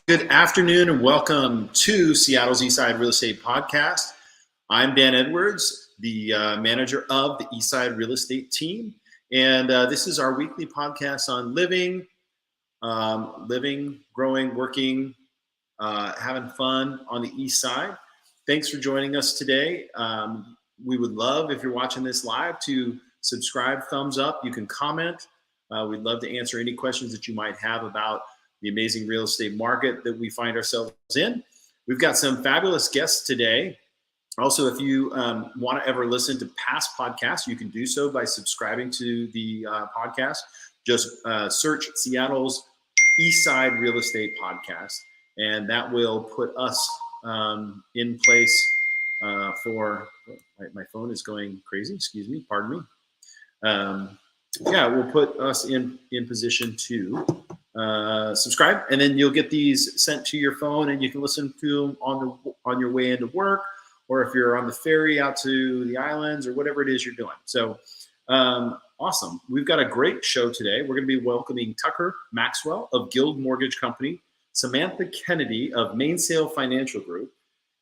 Good afternoon and welcome to Seattle's Eastside Real Estate Podcast. I'm Dan Edwards, the manager of the Eastside Real Estate team. And this is our weekly podcast on living, growing, working, having fun on the East Side. Thanks for joining us today. We would love, if you're watching this live, to subscribe, thumbs up. You can comment. We'd love to answer any questions that you might have about the amazing real estate market that we find ourselves in. We've got some fabulous guests today. Also, if you want to ever listen to past podcasts, you can do so by subscribing to the podcast. Just search Seattle's Eastside Real Estate Podcast, and that will put us in place for, my phone is going crazy, excuse me, pardon me. We'll put us in position to subscribe, and then you'll get these sent to your phone, and you can listen to them on your way into work, or if you're on the ferry out to the islands, or whatever it is you're doing. So awesome. We've got a great show today. We're going to be welcoming Tucker Maxwell of Guild Mortgage Company, Samantha Kennedy of Mainsail Financial Group,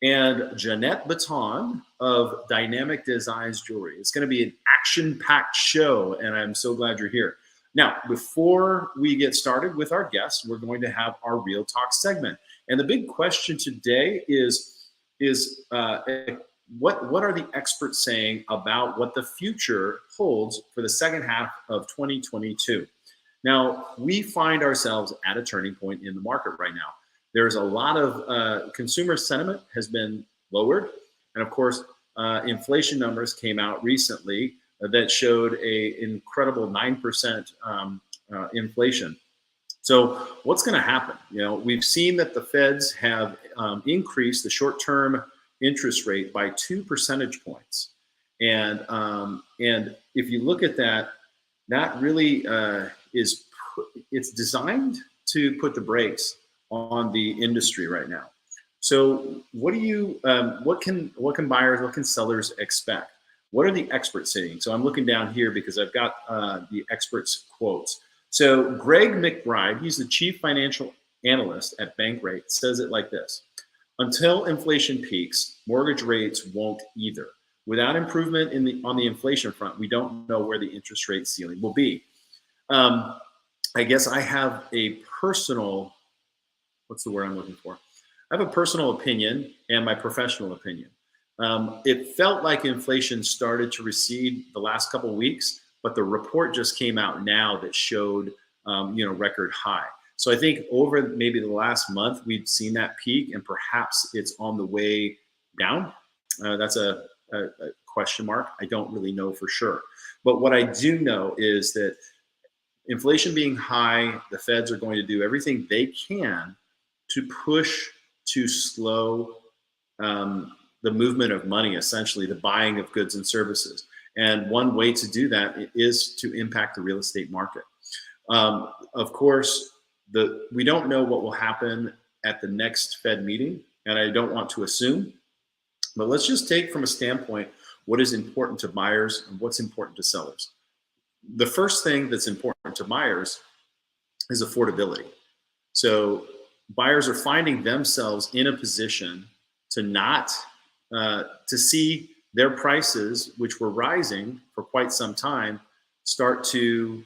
and Jeanette Betton of Dynamic Designs Jewelry. It's going to be an action-packed show, and I'm so glad you're here. Now, before we get started with our guests, we're going to have our Real Talk segment. And the big question today is what are the experts saying about what the future holds for the second half of 2022? Now, we find ourselves at a turning point in the market right now. There's a lot of consumer sentiment has been lowered. And of course, inflation numbers came out recently that showed an incredible 9% inflation. So what's going to happen? We've seen that the Feds have increased the short-term interest rate by 2 percentage points. And if you look at that, that really it's designed to put the brakes on the industry right now. So what can buyers, what can sellers expect? What are the experts saying? So I'm looking down here because I've got the experts' quotes. So Greg McBride, he's the chief financial analyst at Bankrate, says it like this: until inflation peaks, mortgage rates won't either. Without improvement on the inflation front, we don't know where the interest rate ceiling will be. I guess I have a personal, what's the word I'm looking for? I have a personal opinion and my professional opinion. It felt like inflation started to recede the last couple of weeks, but the report just came out now that showed, record high. So I think over maybe the last month, we've seen that peak, and perhaps it's on the way down. That's a question mark. I don't really know for sure. But what I do know is that inflation being high, the Feds are going to do everything they can to push to slow the movement of money, essentially the buying of goods and services. And one way to do that is to impact the real estate market. Of course, we don't know what will happen at the next Fed meeting, and I don't want to assume, but let's just take from a standpoint what is important to buyers and what's important to sellers. The first thing that's important to buyers is affordability. So buyers are finding themselves in a position to not to see their prices, which were rising for quite some time, start to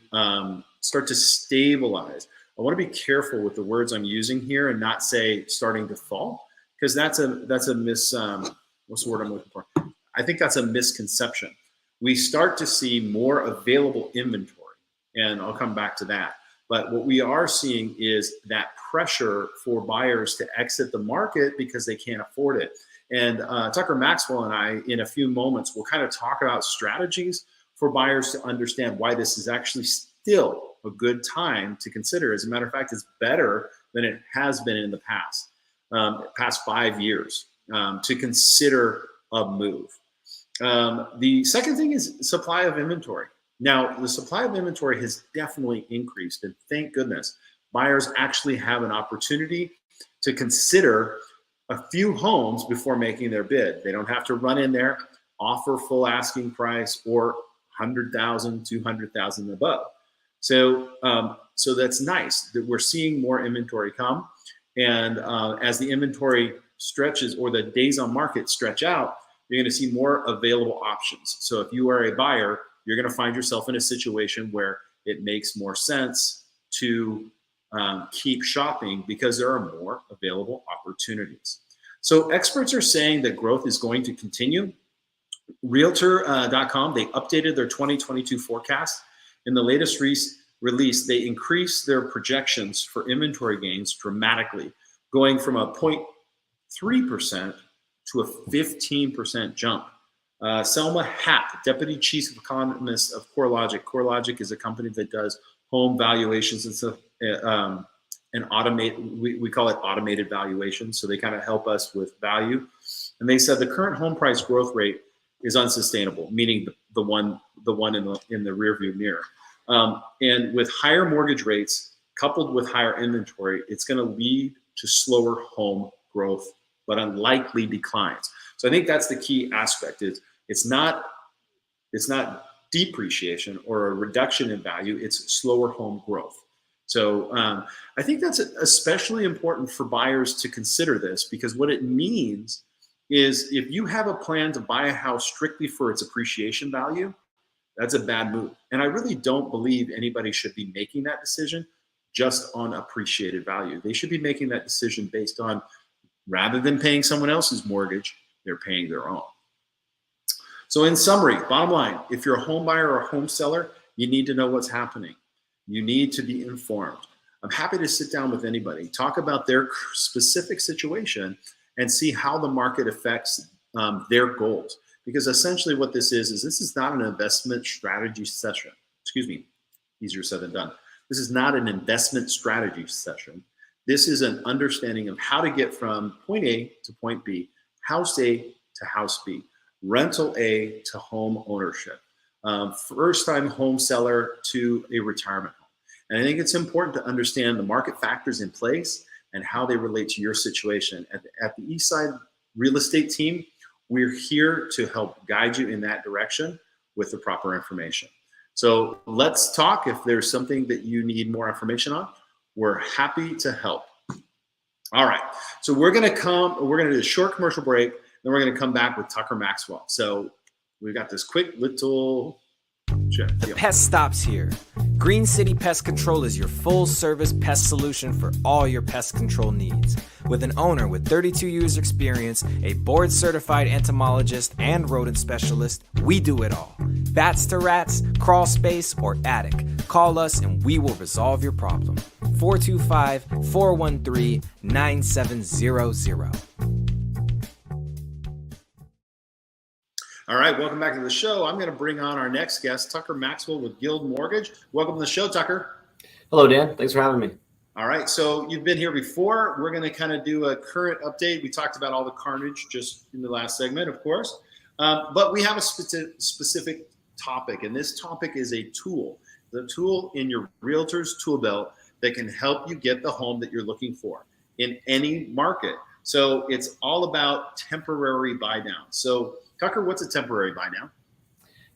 stabilize. I want to be careful with the words I'm using here and not say starting to fall, because that's a what's the word I'm looking for? I think that's a misconception. We start to see more available inventory, and I'll come back to that. But what we are seeing is that pressure for buyers to exit the market because they can't afford it. And Tucker Maxwell and I, in a few moments, will kind of talk about strategies for buyers to understand why this is actually still a good time to consider. As a matter of fact, it's better than it has been in the past 5 years to consider a move. The second thing is supply of inventory. Now, the supply of inventory has definitely increased, and thank goodness. Buyers actually have an opportunity to consider a few homes before making their bid. They don't have to run in there, offer full asking price, or 100,000, 200,000 above. So that's nice that we're seeing more inventory come. And as the inventory stretches or the days on market stretch out, you're going to see more available options. So if you are a buyer, you're going to find yourself in a situation where it makes more sense to keep shopping because there are more available opportunities. So experts are saying that growth is going to continue. Realtor.com, they updated their 2022 forecast. In the latest release, they increased their projections for inventory gains dramatically, going from a 0.3% to a 15% jump. Selma Happ, Deputy Chief Economist of CoreLogic. CoreLogic is a company that does home valuations and stuff, and we call it automated valuation. So they kind of help us with value. And they said the current home price growth rate is unsustainable, meaning the one in the rearview mirror. And with higher mortgage rates coupled with higher inventory, it's going to lead to slower home growth, but unlikely declines. So I think that's the key aspect. It's not depreciation or a reduction in value. It's slower home growth. So I think that's especially important for buyers to consider this, because what it means is if you have a plan to buy a house strictly for its appreciation value, that's a bad move. And I really don't believe anybody should be making that decision just on appreciated value. They should be making that decision based on, rather than paying someone else's mortgage, they're paying their own. So in summary, bottom line, if you're a home buyer or a home seller, you need to know what's happening. You need to be informed. I'm happy to sit down with anybody, talk about their specific situation, and see how the market affects their goals. Because essentially what this is not an investment strategy session. Excuse me, easier said than done. This is not an investment strategy session. This is an understanding of how to get from point A to point B, house A to house B, rental A to home ownership, first-time home seller to a retirement home. And I think it's important to understand the market factors in place and how they relate to your situation. At the Eastside real estate team, we're here to help guide you in that direction with the proper information. So let's talk. If there's something that you need more information on, we're happy to help. All right, so we're gonna do a short commercial break, then we're gonna come back with Tucker Maxwell. So we've got this quick little check. The pest stops here. Green City Pest Control is your full-service pest solution for all your pest control needs. With an owner with 32 years experience, a board-certified entomologist, and rodent specialist, we do it all. Bats to rats, crawl space, or attic. Call us and we will resolve your problem. 425-413-9700. All right, welcome back to the show. I'm going to bring on our next guest, Tucker Maxwell with Guild Mortgage. Welcome to the show, Tucker. Hello, Dan. Thanks for having me. All right, so you've been here before. We're going to kind of do a current update. We talked about all the carnage just in the last segment, of course. But we have a specific topic, and this topic is a tool. The tool in your realtor's tool belt that can help you get the home that you're looking for in any market. So it's all about temporary buy down. So Tucker, what's a temporary buy down?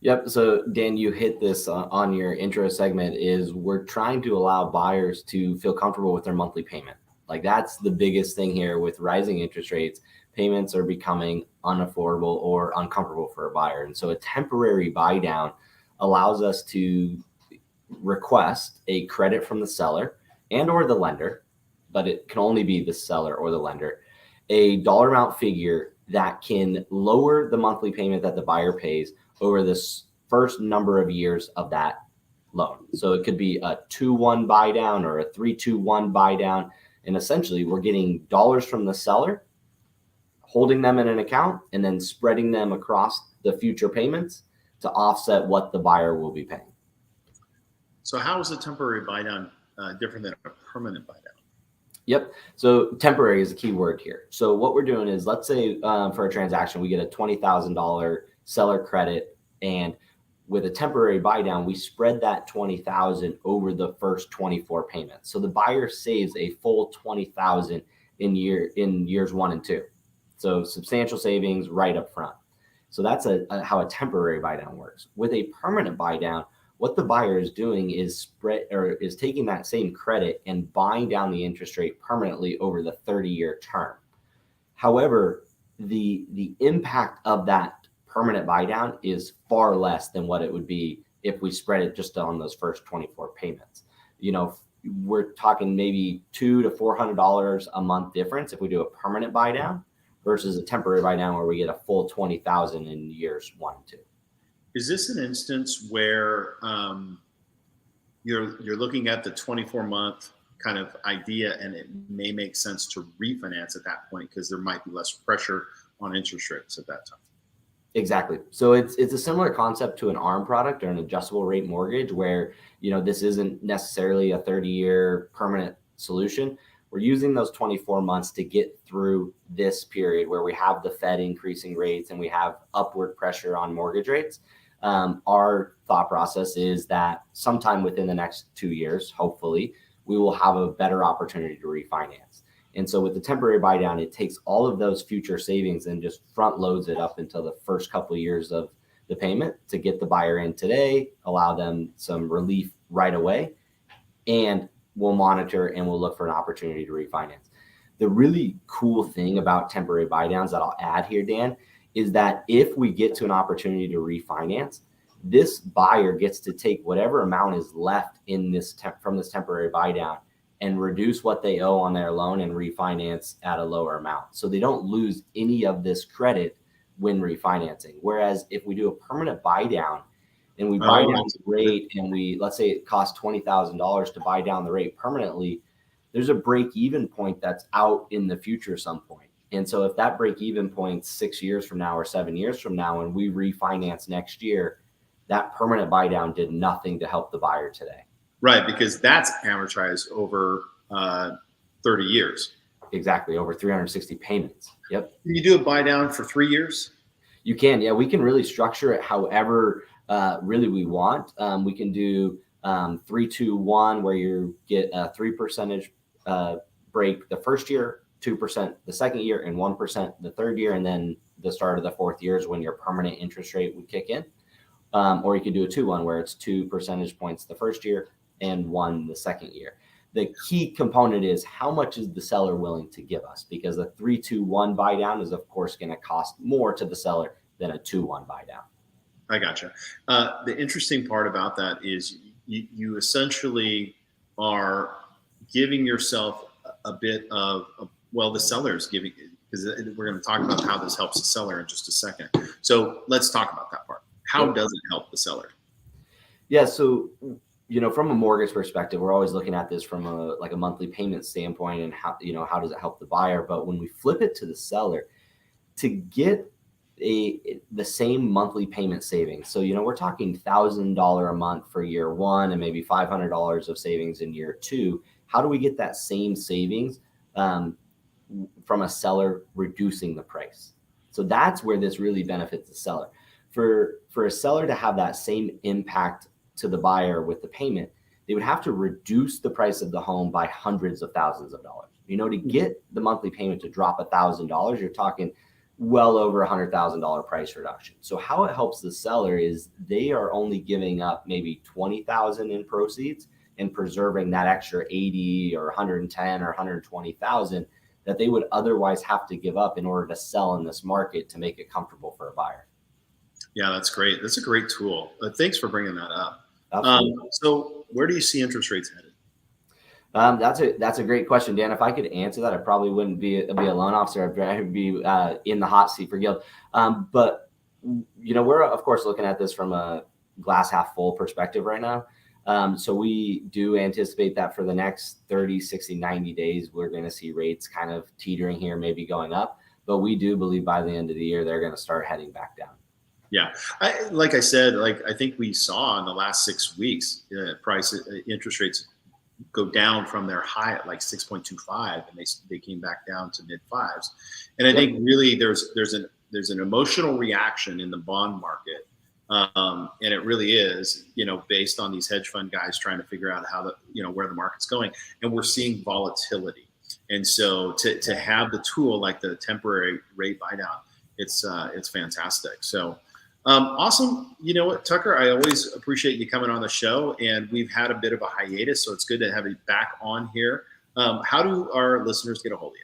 Yep. So Dan, you hit this on your intro segment. Is we're trying to allow buyers to feel comfortable with their monthly payment. Like that's the biggest thing here with rising interest rates. Payments are becoming unaffordable or uncomfortable for a buyer. And so a temporary buy down allows us to request a credit from the seller and or the lender, but it can only be the seller or the lender, a dollar amount figure that can lower the monthly payment that the buyer pays over this first number of years of that loan. So it could be a 2-1 buy down or a 3-2-1 buy down. And essentially we're getting dollars from the seller, holding them in an account, and then spreading them across the future payments to offset what the buyer will be paying. So how is a temporary buy down different than a permanent buy down? Yep. So temporary is a key word here. So what we're doing is, let's say for a transaction, we get a $20,000 seller credit, and with a temporary buy down, we spread that $20,000 over the first 24 payments. So the buyer saves a full $20,000 in years 1 and 2. So substantial savings right up front. So that's how a temporary buy down works. With a permanent buy down, what the buyer is doing is taking that same credit and buying down the interest rate permanently over the 30-year term. However, the impact of that permanent buy down is far less than what it would be if we spread it just on those first 24 payments. We're talking maybe $200 to $400 a month difference if we do a permanent buy down versus a temporary buy down where we get a full $20,000 in years 1 and 2. Is this an instance where you're looking at the 24-month kind of idea, and it may make sense to refinance at that point because there might be less pressure on interest rates at that time? Exactly. So it's a similar concept to an ARM product or an adjustable rate mortgage where, this isn't necessarily a 30-year permanent solution. We're using those 24 months to get through this period where we have the Fed increasing rates and we have upward pressure on mortgage rates. Our thought process is that sometime within the next 2 years, hopefully, we will have a better opportunity to refinance. And so with the temporary buy down, it takes all of those future savings and just front loads it up until the first couple of years of the payment to get the buyer in today, allow them some relief right away, and we'll monitor and we'll look for an opportunity to refinance. The really cool thing about temporary buy downs that I'll add here, Dan, is that if we get to an opportunity to refinance, this buyer gets to take whatever amount is left in this from this temporary buy down and reduce what they owe on their loan and refinance at a lower amount. So they don't lose any of this credit when refinancing. Whereas if we do a permanent buy down and we buy down the rate and let's say it costs $20,000 to buy down the rate permanently, there's a break even point that's out in the future some point. And so if that break even point 6 years from now or 7 years from now, and we refinance next year, that permanent buy down did nothing to help the buyer today. Right, because that's amortized over 30 years. Exactly, over 360 payments. Yep. Can you do a buy down for 3 years? You can, yeah. We can really structure it however really we want. We can do 3-2-1 where you get a 3% break the first year, 2% the second year, and 1% the third year, and then the start of the fourth year is when your permanent interest rate would kick in. Or you could do a 2-1 where it's 2 percentage points the first year and 1 the second year. The key component is how much is the seller willing to give us, because a 3-2-1 buy down is of course going to cost more to the seller than a 2-1 buy down. I gotcha. The interesting part about that is you essentially are giving yourself a bit of, the seller's giving, because we're going to talk about how this helps the seller in just a second. So let's talk about that part. How does it help the seller? Yeah. So, from a mortgage perspective, we're always looking at this from a monthly payment standpoint and how does it help the buyer? But when we flip it to the seller, to get the same monthly payment savings. So, we're talking $1,000 a month for year 1 and maybe $500 of savings in year 2. How do we get that same savings from a seller reducing the price? So that's where this really benefits the seller. For a seller to have that same impact to the buyer with the payment, they would have to reduce the price of the home by hundreds of thousands of dollars. To get the monthly payment to drop $1,000, you're talking well over $100,000 price reduction. So how it helps the seller is they are only giving up maybe $20,000 in proceeds and preserving that extra 80 or 110 or 120,000 that they would otherwise have to give up in order to sell in this market to make it comfortable for a buyer. Yeah, that's great. That's a great tool. Thanks for bringing that up. So where do you see interest rates headed? That's a great question, Dan. If I could answer that, I probably wouldn't be a loan officer. I'd be in the hot seat for Guild. But we're of course looking at this from a glass half full perspective right now. So we do anticipate that for the next 30, 60, 90 days, we're going to see rates kind of teetering here, maybe going up. But we do believe by the end of the year, they're going to start heading back down. Yeah. Like I said, I think we saw in the last 6 weeks, interest rates go down from their high at 6.25, and they came back down to mid 5s. And I think really there's an emotional reaction in the bond market. And it really is, based on these hedge fund guys trying to figure out how where the market's going, and we're seeing volatility. And so to have the tool like the temporary rate buy down, it's fantastic. So Awesome. You know what, Tucker? I always appreciate you coming on the show, and we've had a bit of a hiatus, so it's good to have you back on here. How do our listeners get a hold of you?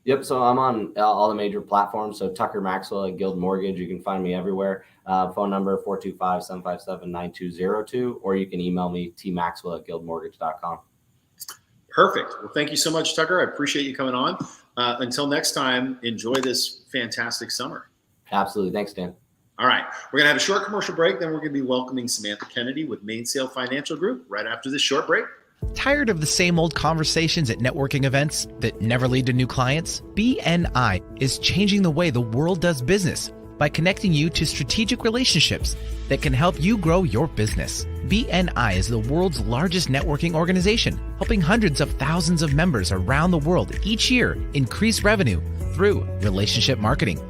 Yep. So I'm on all the major platforms. So Tucker Maxwell at Guild Mortgage. You can find me everywhere. Phone number 425-757-9202, or you can email me tmaxwell@guildmortgage.com. Perfect. Well, thank you so much, Tucker. I appreciate you coming on. Until next time, enjoy this fantastic summer. Absolutely. Thanks, Dan. All right. We're going to have a short commercial break. Then we're going to be welcoming Samantha Kennedy with Mainsail Financial Group right after this short break. Tired of the same old conversations at networking events that never lead to new clients? BNI is changing the way the world does business by connecting you to strategic relationships that can help you grow your business. BNI is the world's largest networking organization, helping hundreds of thousands of members around the world each year increase revenue through relationship marketing.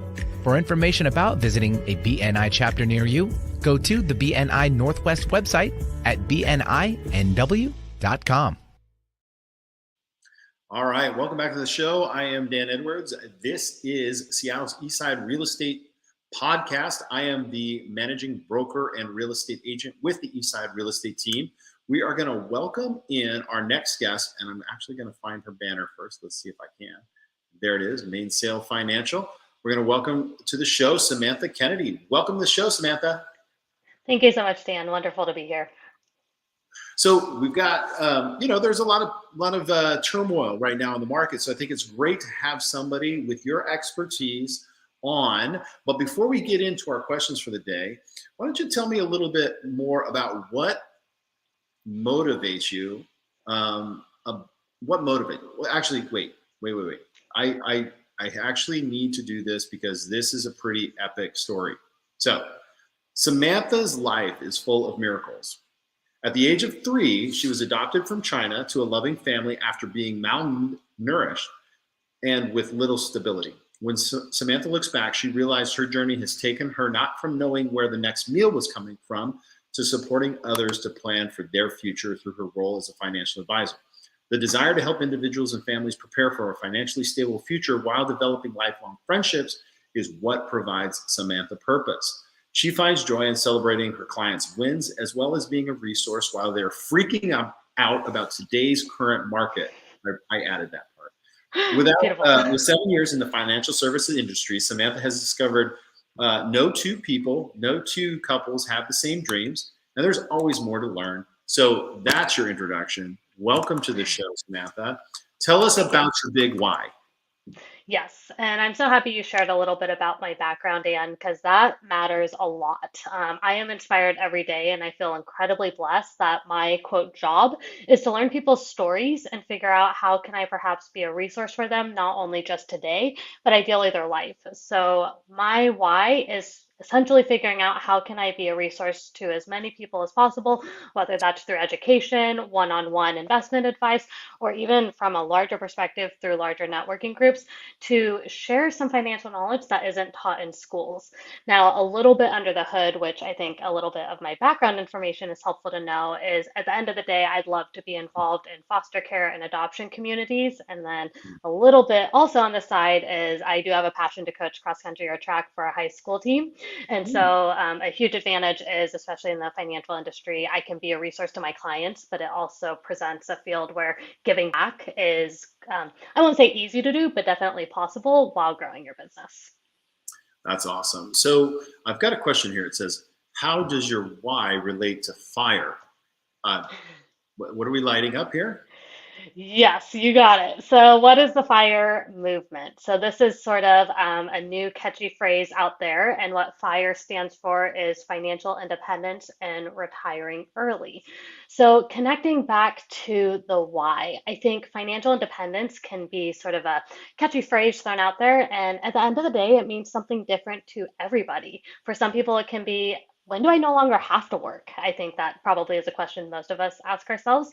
For information about visiting a BNI chapter near you, go to the BNI Northwest website at bninw.com. All right. Welcome back to the show. I am Dan Edwards. This is Seattle's Eastside Real Estate Podcast. I am the managing broker and real estate agent with the Eastside Real Estate team. We are going to welcome in our next guest, and I'm actually going to find her banner first. Let's see if I can. There it is, Mainsail Financial. We're going to welcome to the show Samantha Kennedy. Welcome to the show, Samantha. Thank you so much, Dan. Wonderful to be here. So we've got, there's a lot of turmoil right now in the market. So I think it's great to have somebody with your expertise on. But before we get into our questions for the day, why don't you tell me a little bit more about what motivates you? What motivates? Well, actually, wait. I actually need to do this because this is a pretty epic story. So Samantha's life is full of miracles. At the age of 3, she was adopted from China to a loving family after being malnourished and with little stability. When Samantha looks back, she realized her journey has taken her not from knowing where the next meal was coming from to supporting others to plan for their future through her role as a financial advisor. The desire to help individuals and families prepare for a financially stable future while developing lifelong friendships is what provides Samantha purpose. She finds joy in celebrating her clients' wins as well as being a resource while they're freaking out about today's current market. I added that part. With 7 years in the financial services industry, Samantha has discovered no two couples have the same dreams, and there's always more to learn. So that's your introduction. Welcome to the show, Samantha. Tell us about your big why. Yes, and I'm so happy you shared a little bit about my background, Dan, because that matters a lot. I am inspired every day, and I feel incredibly blessed that my quote job is to learn people's stories and figure out how can I perhaps be a resource for them, not only just today, but ideally their life. So my why is essentially figuring out how can I be a resource to as many people as possible, whether that's through education, one-on-one investment advice, or even from a larger perspective through larger networking groups to share some financial knowledge that isn't taught in schools. Now, a little bit under the hood, which I think a little bit of my background information is helpful to know, is at the end of the day, I'd love to be involved in foster care and adoption communities. And then a little bit also on the side is I do have a passion to coach cross country or track for a high school team. And so a huge advantage is, especially in the financial industry, I can be a resource to my clients, but it also presents a field where giving back is, I won't say easy to do, but definitely possible while growing your business. That's awesome. So I've got a question here. It says, how does your why relate to fire? What are we lighting up here? Yes, you got it. So, what is the FIRE movement? So, this is sort of a new catchy phrase out there. And what FIRE stands for is financial independence and retiring early. So, connecting back to the why, I think financial independence can be sort of a catchy phrase thrown out there. And at the end of the day, it means something different to everybody. For some people, it can be when do I no longer have to work? I think that probably is a question most of us ask ourselves.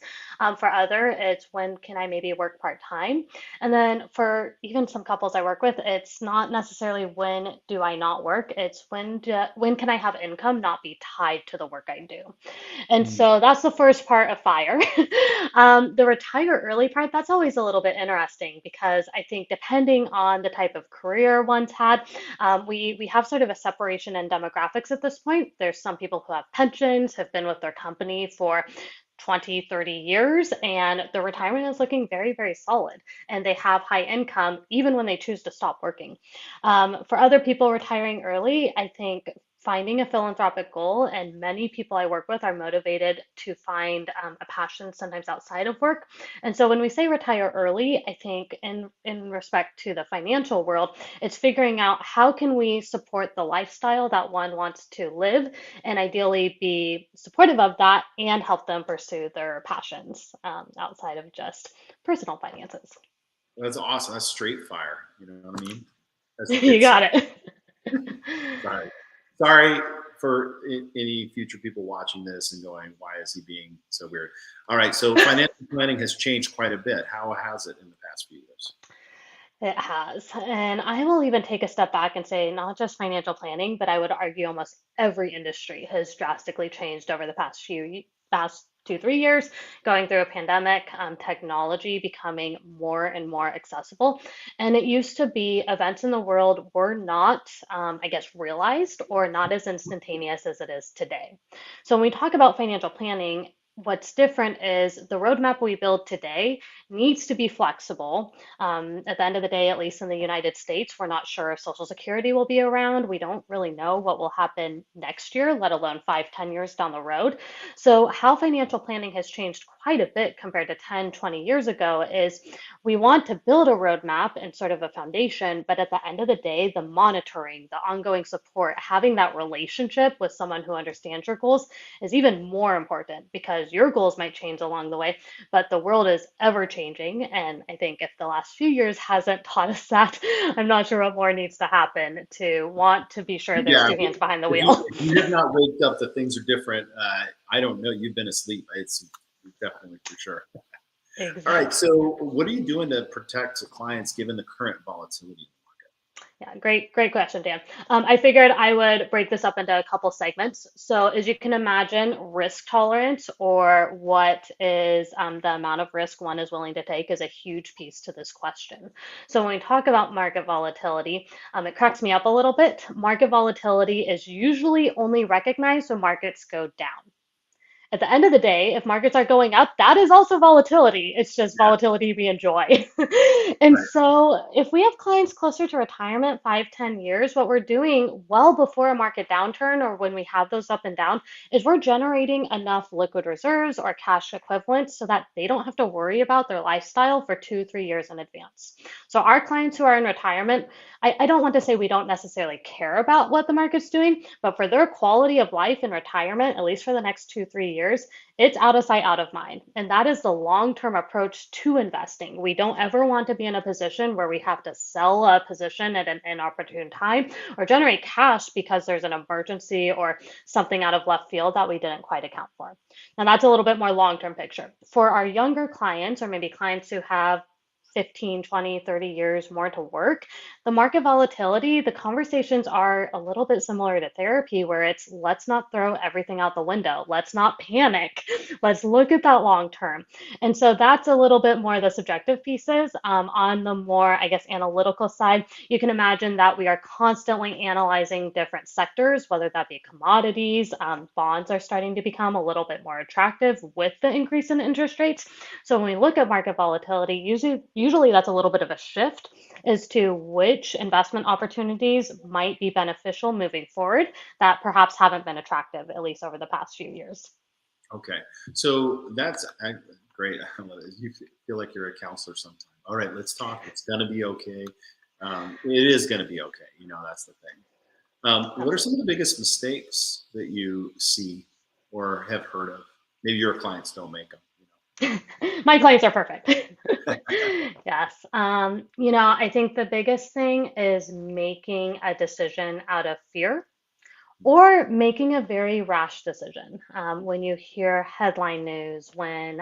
For other, it's when can I maybe work part time? And then for even some couples I work with, it's not necessarily when do I not work. It's when can I have income not be tied to the work I do. And Mm. so that's the first part of fire. The retire early part, that's always a little bit interesting because I think depending on the type of career one's had, we have sort of a separation in demographics at this point. There's some people who have pensions, have been with their company for 20, 30 years, and the retirement is looking very, very solid. And they have high income even when they choose to stop working. For other people retiring early, I think finding a philanthropic goal, and many people I work with are motivated to find a passion sometimes outside of work. And so when we say retire early, I think in respect to the financial world, it's figuring out how can we support the lifestyle that one wants to live and ideally be supportive of that and help them pursue their passions outside of just personal finances. That's awesome. That's straight fire. You know what I mean? You got it. Sorry. Sorry for any future people watching this and going, why is he being so weird? All right. So financial planning has changed quite a bit. How has it in the past few years? It has. And I will even take a step back and say not just financial planning, but I would argue almost every industry has drastically changed over the past 2, 3 years, going through a pandemic, technology becoming more and more accessible. And it used to be events in the world were not, I guess, realized or not as instantaneous as it is today. So when we talk about financial planning, what's different is the roadmap we build today needs to be flexible. At the end of the day, at least in the United States, we're not sure if Social Security will be around. We don't really know what will happen next year, let alone 5, 10 years down the road. So, how financial planning has changed quite a bit compared to 10, 20 years ago is we want to build a roadmap and sort of a foundation, but at the end of the day, the monitoring, the ongoing support, having that relationship with someone who understands your goals is even more important because your goals might change along the way, but the world is ever changing. And I think if the last few years hasn't taught us that, I'm not sure what more needs to happen to want to be sure there's Yeah. two hands behind the If wheel. you have not waked up that things are different, I don't know. You've been asleep. It's definitely for sure. All right. Exactly. So what are you doing to protect clients given the current volatility? Yeah, great question, Dan. I figured I would break this up into a couple segments. So, as you can imagine, risk tolerance or what is the amount of risk one is willing to take is a huge piece to this question. So, when we talk about market volatility, it cracks me up a little bit. Market volatility is usually only recognized when markets go down. At the end of the day, if markets are going up, that is also volatility. It's just volatility we enjoy. And Right. so, if we have clients closer to retirement, 5, 10 years, what we're doing well before a market downturn or when we have those up and down is we're generating enough liquid reserves or cash equivalents so that they don't have to worry about their lifestyle for 2, 3 years in advance. So, our clients who are in retirement, I don't want to say we don't necessarily care about what the market's doing, but for their quality of life in retirement, at least for the next 2, 3 years, it's out of sight, out of mind. And that is the long term approach to investing. We don't ever want to be in a position where we have to sell a position at an inopportune time or generate cash because there's an emergency or something out of left field that we didn't quite account for. Now, that's a little bit more long term picture. For our younger clients, or maybe clients who have 15, 20, 30 years more to work, the market volatility, the conversations are a little bit similar to therapy, where it's let's not throw everything out the window. Let's not panic. Let's look at that long term. And so that's a little bit more the subjective pieces. On the more, I guess, analytical side, you can imagine that we are constantly analyzing different sectors, whether that be commodities, bonds are starting to become a little bit more attractive with the increase in interest rates. So when we look at market volatility, usually that's a little bit of a shift as to which investment opportunities might be beneficial moving forward that perhaps haven't been attractive, at least over the past few years. Okay. So that's great. I love it. You feel like you're a counselor sometimes. All right, let's talk. It's going to be okay. It is going to be okay. You know, that's the thing. What are some of the biggest mistakes that you see or have heard of? Maybe your clients don't make them. My clients are perfect. Yes. I think the biggest thing is making a decision out of fear or making a very rash decision. When you hear headline news, when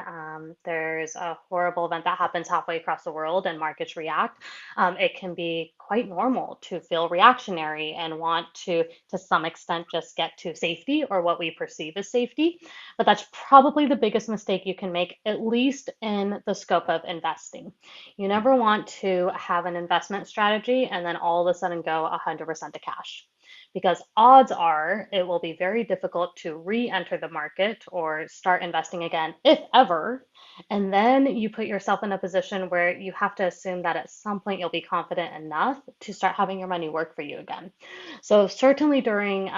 there's a horrible event that happens halfway across the world and markets react, it can be quite normal to feel reactionary and want to some extent, just get to safety or what we perceive as safety. But that's probably the biggest mistake you can make, at least in the scope of investing. You never want to have an investment strategy and then all of a sudden go 100% to cash, because odds are it will be very difficult to re-enter the market or start investing again, if ever. And then you put yourself in a position where you have to assume that at some point you'll be confident enough to start having your money work for you again. So certainly during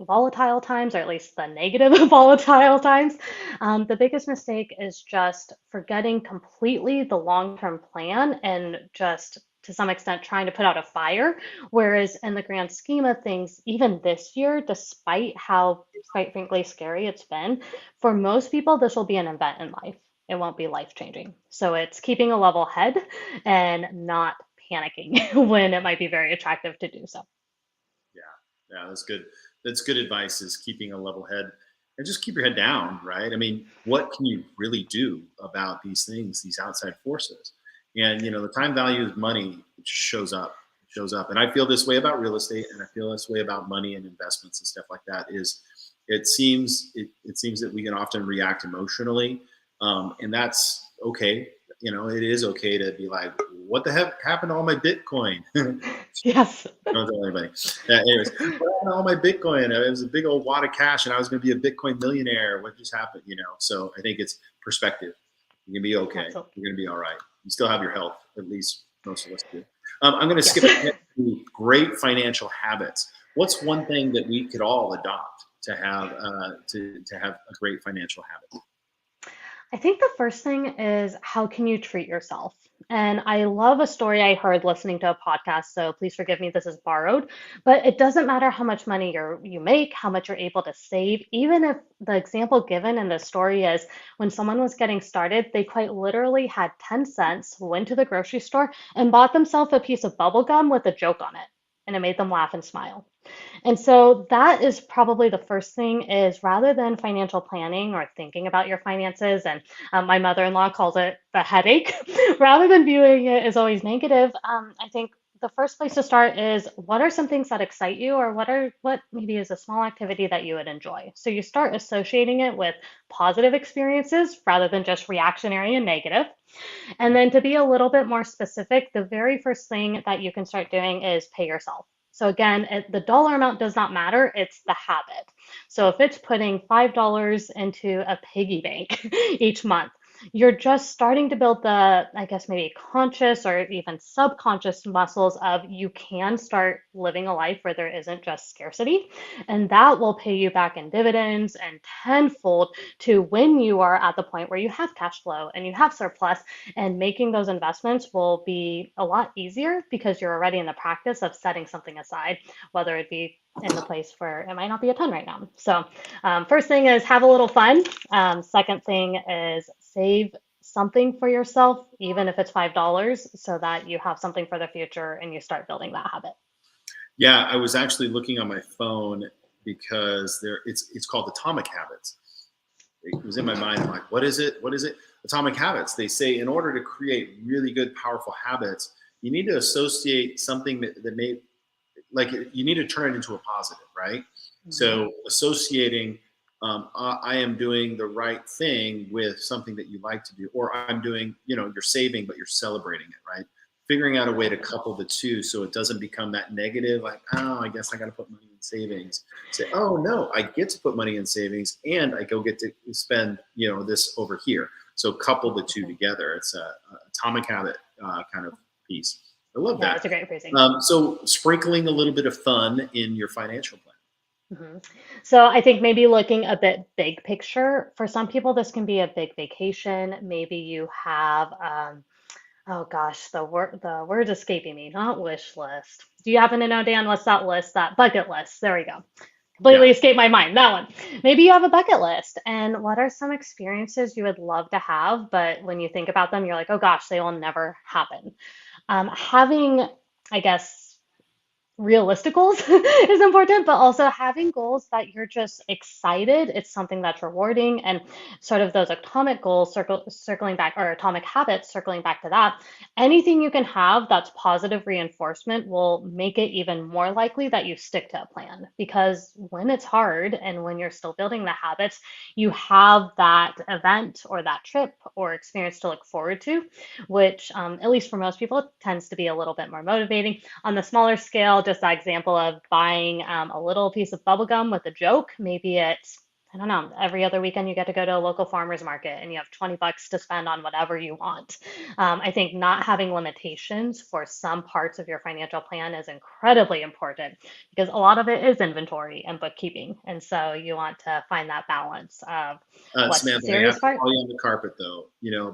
volatile times, or at least the negative volatile times, the biggest mistake is just forgetting completely the long-term plan and just to some extent trying to put out a fire. Whereas in the grand scheme of things, even this year, despite how quite frankly scary it's been, for most people, this will be an event in life. It won't be life changing. So it's keeping a level head and not panicking when it might be very attractive to do so. Yeah, that's good. That's good advice, is keeping a level head and just keep your head down, right? I mean, what can you really do about these things, these outside forces? And, the time value of money shows up, And I feel this way about real estate, and I feel this way about money and investments and stuff like that. It seems that we can often react emotionally, and that's okay. It is okay to be like, what the heck happened to all my Bitcoin? Yes. Don't tell anybody. Anyways, what happened to all my Bitcoin? It was a big old wad of cash, and I was going to be a Bitcoin millionaire. What just happened? So I think it's perspective. You're going to be okay. Absolutely. You're going to be all right. You still have your health, at least most of us do. I'm going to skip ahead to great financial habits. What's one thing that we could all adopt to have to have a great financial habit? I think the first thing is, how can you treat yourself? And I love a story I heard listening to a podcast, so please forgive me, this is borrowed, but it doesn't matter how much money you make, how much you're able to save. Even if the example given in the story is when someone was getting started, they quite literally had 10 cents, went to the grocery store and bought themselves a piece of bubble gum with a joke on it, and it made them laugh and smile. And so that is probably the first thing, is rather than financial planning or thinking about your finances, and my mother-in-law calls it the headache, rather than viewing it as always negative, I think the first place to start is, what are some things that excite you, or what maybe is a small activity that you would enjoy? So you start associating it with positive experiences rather than just reactionary and negative. And then to be a little bit more specific, the very first thing that you can start doing is pay yourself. So again, the dollar amount does not matter, it's the habit. So if it's putting $5 into a piggy bank each month, you're just starting to build the, I guess, maybe conscious or even subconscious muscles of, you can start living a life where there isn't just scarcity. And that will pay you back in dividends and tenfold to when you are at the point where you have cash flow and you have surplus, and making those investments will be a lot easier because you're already in the practice of setting something aside, whether it be in the place where it might not be a ton right now. So first thing is, have a little fun. Second thing is, save something for yourself, even if it's $5, so that you have something for the future and you start building that habit. Yeah, I was actually looking on my phone because it's called Atomic Habits. It was in my mind. I'm like, what is it? What is it? Atomic Habits. They say in order to create really good, powerful habits, you need to associate something that may, like, you need to turn it into a positive, right? Mm-hmm. So associating, I am doing the right thing with something that you like to do, or I'm doing, you're saving, but you're celebrating it, right? Figuring out a way to couple the two so it doesn't become that negative, like, oh, I guess I got to put money in savings. Say, oh, no, I get to put money in savings and I get to spend, this over here. So couple the two together. It's a Atomic Habit kind of piece. I love that. That's a great phrasing. So sprinkling a little bit of fun in your financial plan. Mm-hmm. So I think maybe looking a bit big picture, for some people, this can be a big vacation. Maybe you have, oh gosh, the word's escaping me, not wish list. Do you happen to know, Dan, what's that list, that bucket list? There we go. Completely escaped my mind, that one. Maybe you have a bucket list, and what are some experiences you would love to have, but when you think about them, you're like, oh gosh, they will never happen. Having, I guess, realistic goals is important, but also having goals that you're just excited. It's something that's rewarding, and sort of those atomic goals, circling back, or atomic habits, circling back to that. Anything you can have that's positive reinforcement will make it even more likely that you stick to a plan. Because when it's hard and when you're still building the habits, you have that event or that trip or experience to look forward to, which, at least for most people, tends to be a little bit more motivating. On the smaller scale, just that example of buying a little piece of bubble gum with a joke. Maybe it's, I don't know, every other weekend you get to go to a local farmer's market and you have 20 bucks to spend on whatever you want. I think not having limitations for some parts of your financial plan is incredibly important, because a lot of it is inventory and bookkeeping. And so you want to find that balance of what's the Samantha, I serious have to part. call you on the carpet though.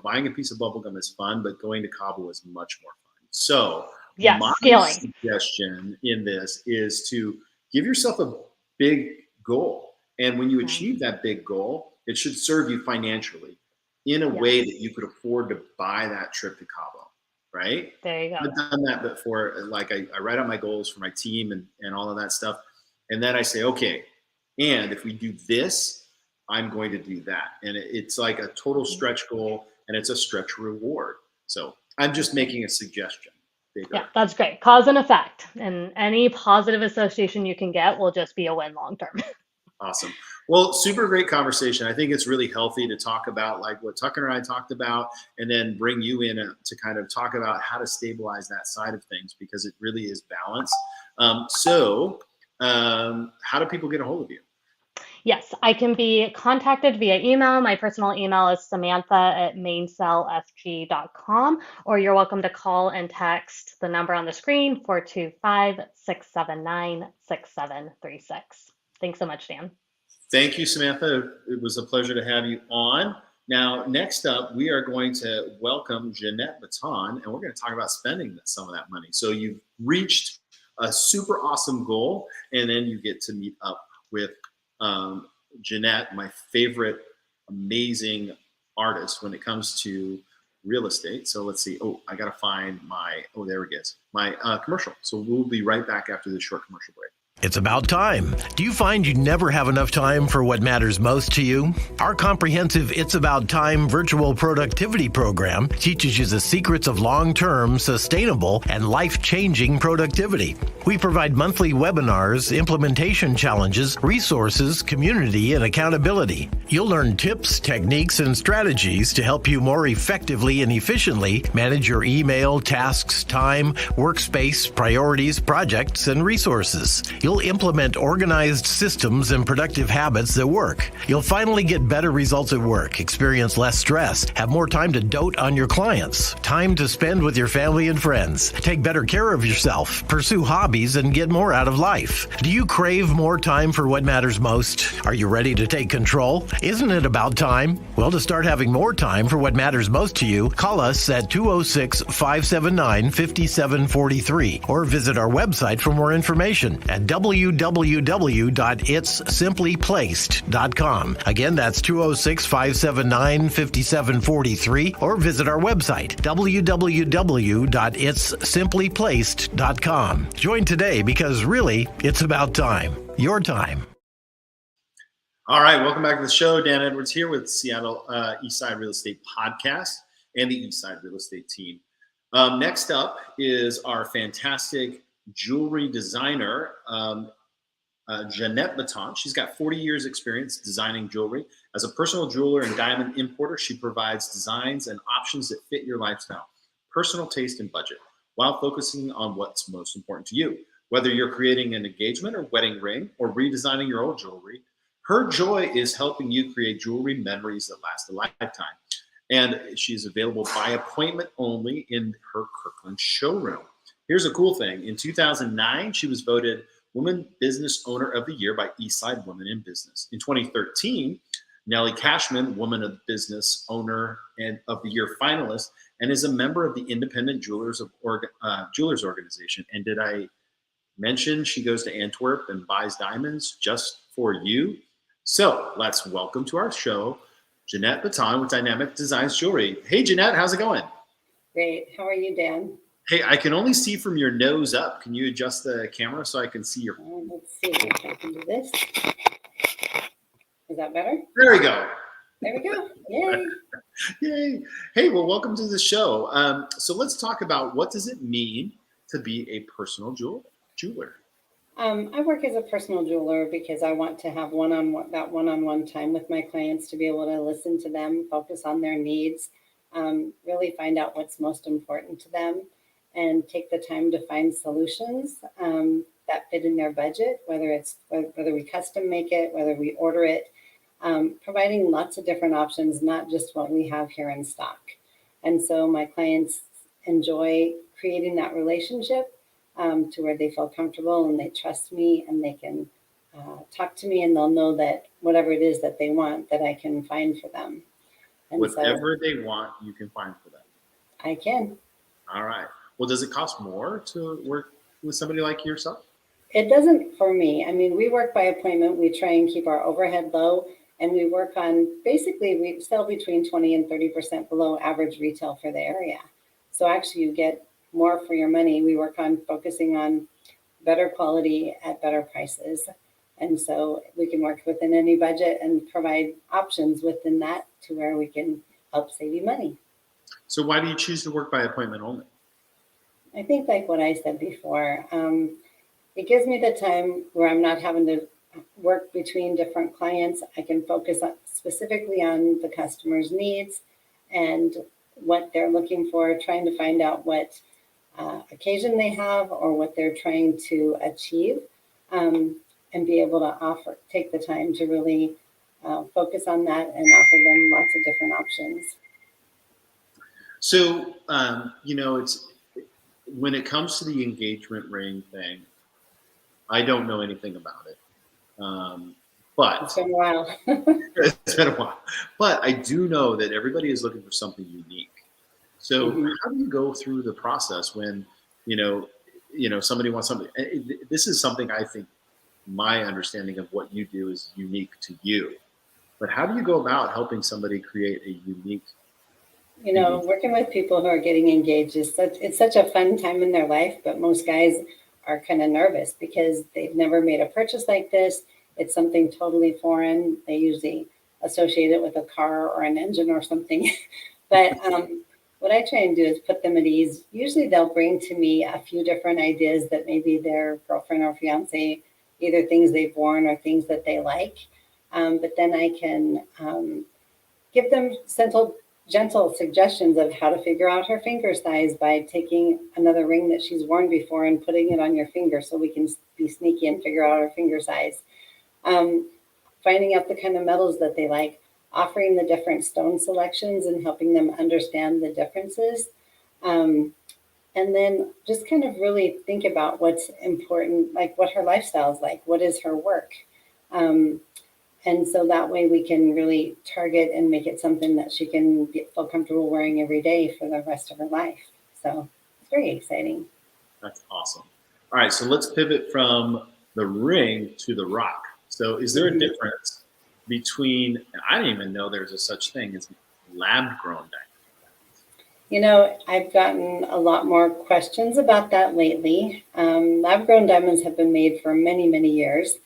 Buying a piece of bubble gum is fun, but going to Cabo is much more fun. So Yes, my scaling. suggestion in this is to give yourself a big goal. And when you achieve that big goal, it should serve you financially in a way that you could afford to buy that trip to Cabo, right? There you go. I've done that before. Like I write out my goals for my team and all of that stuff. And then I say, okay, and if we do this, I'm going to do that. And it's like a total stretch goal, and it's a stretch reward. So I'm just making a suggestion. Bigger. Yeah, that's great. Cause and effect. And any positive association you can get will just be a win long term. Awesome. Well, super great conversation. I think it's really healthy to talk about like what Tucker and I talked about, and then bring you in to kind of talk about how to stabilize that side of things, because it really is balance. So how do people get a hold of you? Yes, I can be contacted via email. My personal email is samantha@mainsailfg.com, or you're welcome to call and text the number on the screen, 425-679-6736. Thanks so much, Dan. Thank you, Samantha. It was a pleasure to have you on. Now, next up, we are going to welcome Jeanette Betton, and we're going to talk about spending some of that money. So you've reached a super awesome goal, and then you get to meet up with Jeanette, my favorite amazing artist when it comes to real estate. So let's see. Oh, I got to find there it is, my commercial. So we'll be right back after this short commercial break. It's about time. Do you find you never have enough time for what matters most to you? Our comprehensive It's About Time virtual productivity program teaches you the secrets of long-term, sustainable, and life-changing productivity. We provide monthly webinars, implementation challenges, resources, community, and accountability. You'll learn tips, techniques, and strategies to help you more effectively and efficiently manage your email, tasks, time, workspace, priorities, projects, and resources. You'll implement organized systems and productive habits that work. You'll finally get better results at work, experience less stress, have more time to dote on your clients, time to spend with your family and friends, take better care of yourself, pursue hobbies, and get more out of life. Do you crave more time for what matters most? Are you ready to take control? Isn't it about time? Well, to start having more time for what matters most to you, call us at 206-579-5743 or visit our website for more information at www.itssimplyplaced.com. Again, that's 206-579-5743 or visit our website www.itssimplyplaced.com. Join today, because really, it's about time. Your time. All right, welcome back to the show. Dan Edwards here with Seattle Eastside Real Estate Podcast and the Eastside Real Estate team. Next up is our fantastic jewelry designer, Jeanette Betton. She's got 40 years experience designing jewelry. As a personal jeweler and diamond importer, she provides designs and options that fit your lifestyle, personal taste, and budget, while focusing on what's most important to you. Whether you're creating an engagement or wedding ring or redesigning your old jewelry, her joy is helping you create jewelry memories that last a lifetime. And she's available by appointment only in her Kirkland showroom. Here's a cool thing. In 2009, she was voted Woman Business Owner of the Year by Eastside Women in Business. In 2013, Nellie Cashman, Woman of Business Owner and of the Year finalist, and is a member of the Independent Jewelers Organization. And did I mention she goes to Antwerp and buys diamonds just for you? So let's welcome to our show, Jeanette Betton with Dynamic Designs Jewelry. Hey, Jeanette, how's it going? Great. How are you, Dan? Hey, I can only see from your nose up. Can you adjust the camera so I can see your? Let's see if I can do this. Is that better? There we go. There we go. Yay. Yay. Hey, well, welcome to the show. So let's talk about what does it mean to be a personal jeweler? I work as a personal jeweler because I want to have one-on-one time with my clients to be able to listen to them, focus on their needs, really find out what's most important to them, and take the time to find solutions that fit in their budget, whether we custom make it, whether we order it, providing lots of different options, not just what we have here in stock. And so my clients enjoy creating that relationship to where they feel comfortable and they trust me and they can talk to me and they'll know that whatever it is that they want, that I can find for them. And whatever they want, you can find for them. I can. All right. Well, does it cost more to work with somebody like yourself? It doesn't for me. I mean, we work by appointment. We try and keep our overhead low, and we work on, basically, we sell between 20 and 30% below average retail for the area. So actually, you get more for your money. We work on focusing on better quality at better prices. And so we can work within any budget and provide options within that to where we can help save you money. So why do you choose to work by appointment only? I think like what I said before, it gives me the time where I'm not having to work between different clients. I can focus specifically on the customer's needs and what they're looking for, trying to find out what occasion they have or what they're trying to achieve, and be able to take the time to really focus on that and offer them lots of different options. So, it's when it comes to the engagement ring thing, I don't know anything about it. But it's been a while. It's been a while. But I do know that everybody is looking for something unique. So how do you go through the process when, somebody wants something? This is something I think my understanding of what you do is unique to you. But how do you go about helping somebody create a unique? Working with people who are getting engaged it's such a fun time in their life, but most guys are kind of nervous because they've never made a purchase like this. It's something totally foreign. They usually associate it with a car or an engine or something. But what I try and do is put them at ease. Usually they'll bring to me a few different ideas that maybe their girlfriend or fiance, either things they've worn or things that they like. But then I can give them gentle suggestions of how to figure out her finger size by taking another ring that she's worn before and putting it on your finger so we can be sneaky and figure out her finger size. Finding out the kind of metals that they like, offering the different stone selections and helping them understand the differences. And then just kind of really think about what's important, like what her lifestyle is like, what is her work. And so that way we can really target and make it something that she can feel comfortable wearing every day for the rest of her life. So it's very exciting. That's awesome. All right, so let's pivot from the ring to the rock. So is there a difference between, I didn't even know there's a such thing as lab-grown diamonds? I've gotten a lot more questions about that lately. Lab-grown diamonds have been made for many, many years.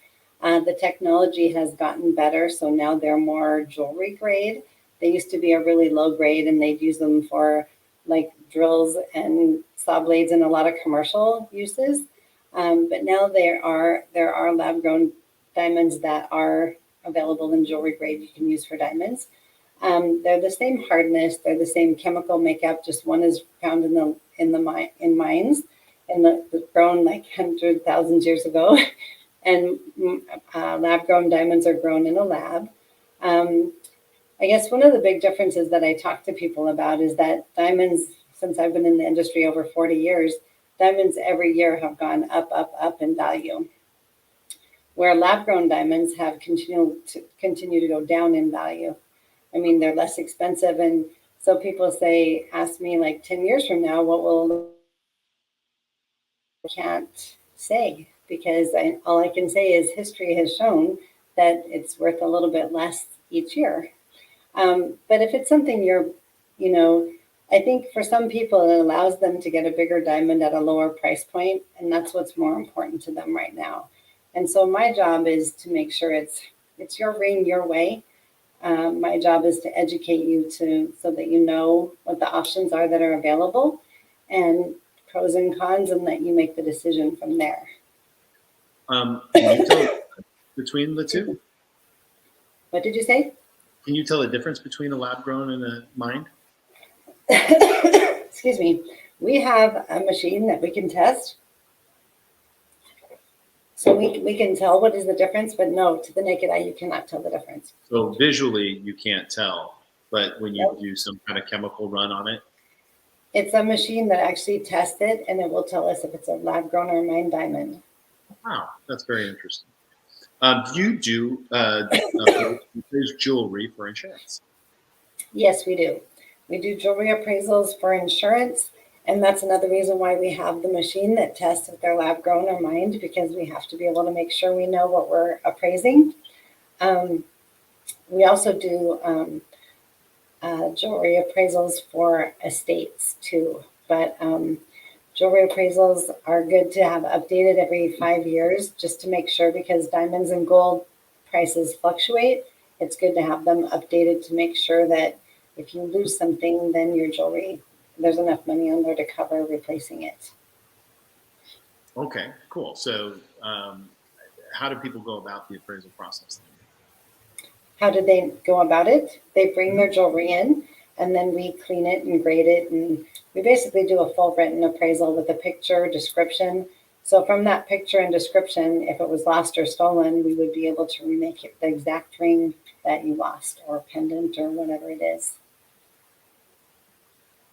The technology has gotten better, so now they're more jewelry grade. They used to be a really low grade, and they'd use them for like drills and saw blades and a lot of commercial uses. But now there are lab-grown diamonds that are available in jewelry grade you can use for diamonds. They're the same hardness, they're the same chemical makeup. Just one is found in mines, and the grown like 100,000 years ago. And lab-grown diamonds are grown in a lab. I guess one of the big differences that I talk to people about is that diamonds, since I've been in the industry over 40 years, diamonds every year have gone up in value, where lab-grown diamonds have continue to go down in value. I mean, they're less expensive. And so people ask me like 10 years from now, what will, I can't say. Because all I can say is history has shown that it's worth a little bit less each year. But if it's something you're, I think for some people, it allows them to get a bigger diamond at a lower price point, and that's what's more important to them right now. And so my job is to make sure it's your ring your way. My job is to educate you so that you know what the options are that are available and pros and cons, and that you make the decision from there. Can you tell between the two? What did you say? Can you tell the difference between a lab grown and a mined? Excuse me. We have a machine that we can test. So we can tell what is the difference, but no, to the naked eye, you cannot tell the difference. So visually, you can't tell, but when you do some kind of chemical run on it? It's a machine that actually tests it, and it will tell us if it's a lab grown or a mined diamond. Wow, that's very interesting. Do you do jewelry for insurance? Yes, we do. We do jewelry appraisals for insurance, and that's another reason why we have the machine that tests if they're lab grown or mined, because we have to be able to make sure we know what we're appraising. We also do jewelry appraisals for estates too, but jewelry appraisals are good to have updated every 5 years, just to make sure, because diamonds and gold prices fluctuate. It's good to have them updated to make sure that if you lose something, then your jewelry, there's enough money on there to cover replacing it. Okay, cool. So how do people go about the appraisal process? How do they go about it? They bring their jewelry in, and then we clean it and grade it. And we basically do a full written appraisal with a picture, description. So from that picture and description, if it was lost or stolen, we would be able to remake it the exact ring that you lost, or pendant, or whatever it is.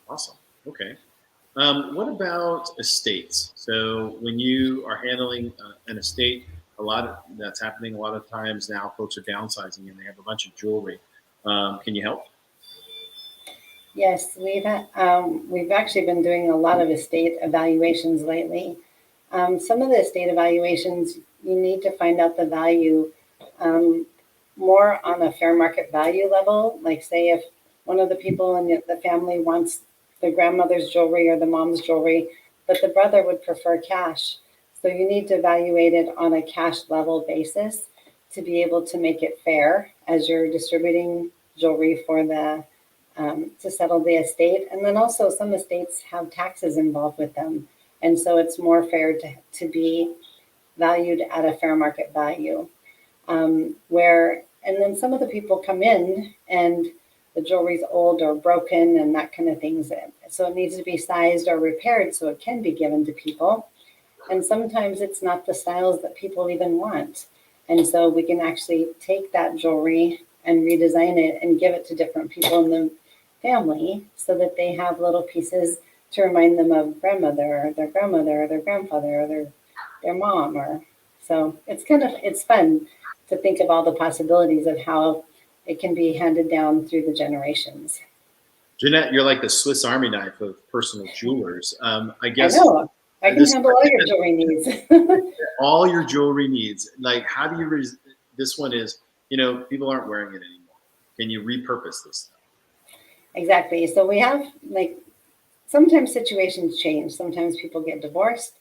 Awesome. Okay. What about estates? So when you are handling an estate, that's happening a lot of times now. Folks are downsizing and they have a bunch of jewelry. Can you help? Yes, we've actually been doing a lot of estate evaluations lately. Some of the estate evaluations, you need to find out the value more on a fair market value level. Like, say if one of the people in the family wants the grandmother's jewelry or the mom's jewelry, but the brother would prefer cash. So you need to evaluate it on a cash level basis to be able to make it fair as you're distributing jewelry for the to settle the estate. And then also some estates have taxes involved with them. And so it's more fair to be valued at a fair market value. And then some of the people come in and the jewelry's old or broken and that kind of things. So it needs to be sized or repaired so it can be given to people. And sometimes it's not the styles that people even want. And so we can actually take that jewelry and redesign it and give it to different people in the family so that they have little pieces to remind them of grandmother or their grandmother or their grandfather or their mom. So it's fun to think of all the possibilities of how it can be handed down through the generations. Jeanette, you're like the Swiss Army knife of personal jewelers. I guess I know. I can handle all your jewelry needs. all your jewelry needs. Like, how do you? This one is, people aren't wearing it anymore. Can you repurpose this stuff? Exactly. So we have sometimes situations change. Sometimes people get divorced.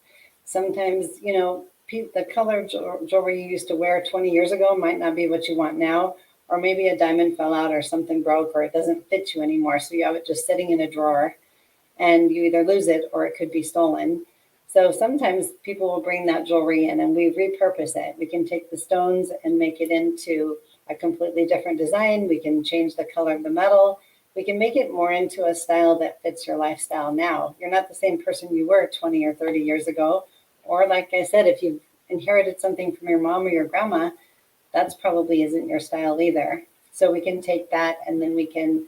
Sometimes the color jewelry you used to wear 20 years ago might not be what you want now. Or maybe a diamond fell out or something broke or it doesn't fit you anymore. So you have it just sitting in a drawer and you either lose it or it could be stolen. So sometimes people will bring that jewelry in and we repurpose it. We can take the stones and make it into a completely different design. We can change the color of the metal. We can make it more into a style that fits your lifestyle now. You're not the same person you were 20 or 30 years ago. Or like I said, if you've inherited something from your mom or your grandma, that's probably isn't your style either. So we can take that and then we can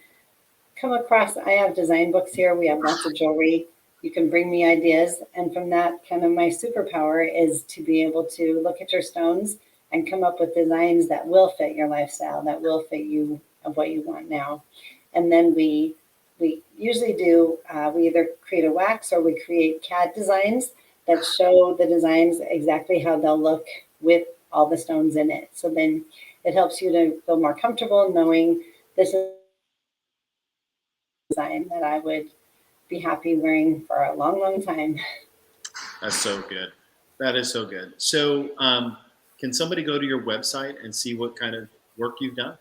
come across, I have design books here. We have lots of jewelry. You can bring me ideas. And from that, kind of my superpower is to be able to look at your stones and come up with designs that will fit your lifestyle, that will fit you of what you want now. And then we usually do, we either create a wax or we create CAD designs that show the designs exactly how they'll look with all the stones in it. So then it helps you to feel more comfortable knowing this is design that I would be happy wearing for a long, long time. That's so good. That is so good. So can somebody go to your website and see what kind of work you've done?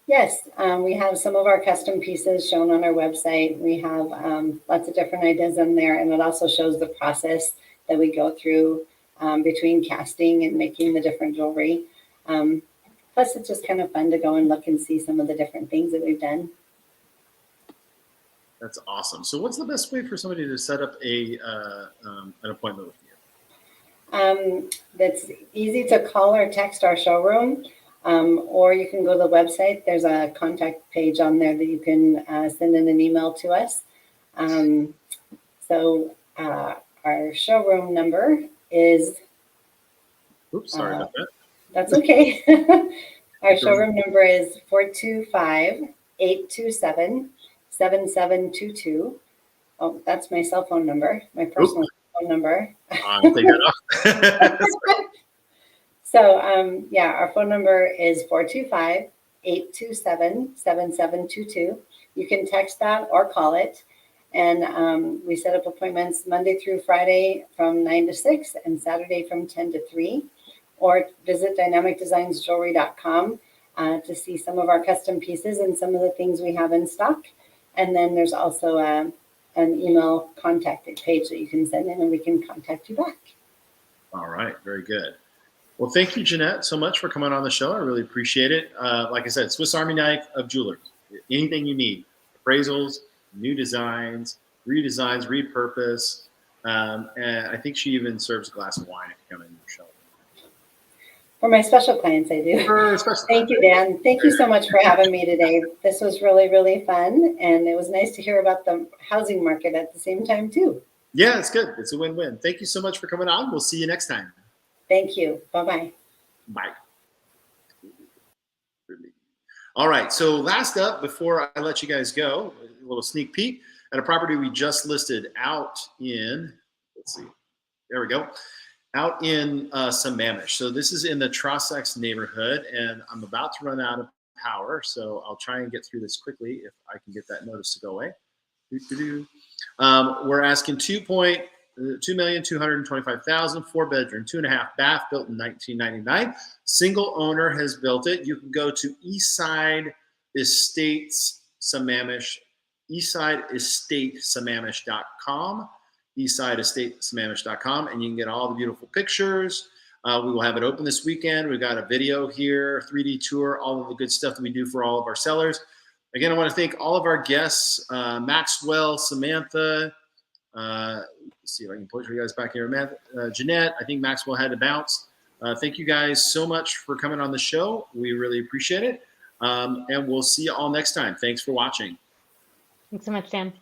Yes, we have some of our custom pieces shown on our website. We have lots of different ideas on there, and it also shows the process that we go through between casting and making the different jewelry. Plus, it's just kind of fun to go and look and see some of the different things that we've done. That's awesome. So what's the best way for somebody to set up an appointment with you? That's easy to call or text our showroom, or you can go to the website. There's a contact page on there that you can send in an email to us. So our showroom number is... Oops, sorry about that. That's okay. Our showroom number is 425-827-7722. Oh, that's my cell phone number, my personal phone number. I'll take that off. So, yeah, our phone number is 425-827-7722. You can text that or call it. And we set up appointments Monday through Friday from 9 to 6 and Saturday from 10 to 3. Or visit dynamicdesignsjewelry.com to see some of our custom pieces and some of the things we have in stock. And then there's also an email contact page that you can send in and we can contact you back. All right, very good. Well, thank you, Jeanette, so much for coming on the show. I really appreciate it. Like I said, Swiss Army knife of jewelers. Anything you need, appraisals, new designs, redesigns, repurpose. And I think she even serves a glass of wine if you come in your show. For my special clients, I do. Thank you, Dan. Thank you so much for having me today. This was really, really fun. And it was nice to hear about the housing market at the same time, too. Yeah, it's good. It's a win-win. Thank you so much for coming on. We'll see you next time. Thank you. Bye-bye. Bye. All right. So last up, before I let you guys go, a little sneak peek at a property we just listed out in, let's see, there we go. Out in Sammamish. So this is in the Trossachs neighborhood, and I'm about to run out of power, so I'll try and get through this quickly if I can get that notice to go away. We're asking $2,225,000, 4-bedroom, 2.5 bath, built in 1999. Single owner has built it. You can go to Eastside Estates Sammamish, eastsideestatesammamish.com. eastsideestatesammamish.com, and you can get all the beautiful pictures. We will have it open this weekend. We've got a video here, 3D tour, all of the good stuff that we do for all of our sellers. Again, I want to thank all of our guests, Maxwell, Samantha. Let's see if I can point you guys back here. Jeanette, I think Maxwell had to bounce. Thank you guys so much for coming on the show. We really appreciate it. And we'll see you all next time. Thanks for watching. Thanks so much, Dan.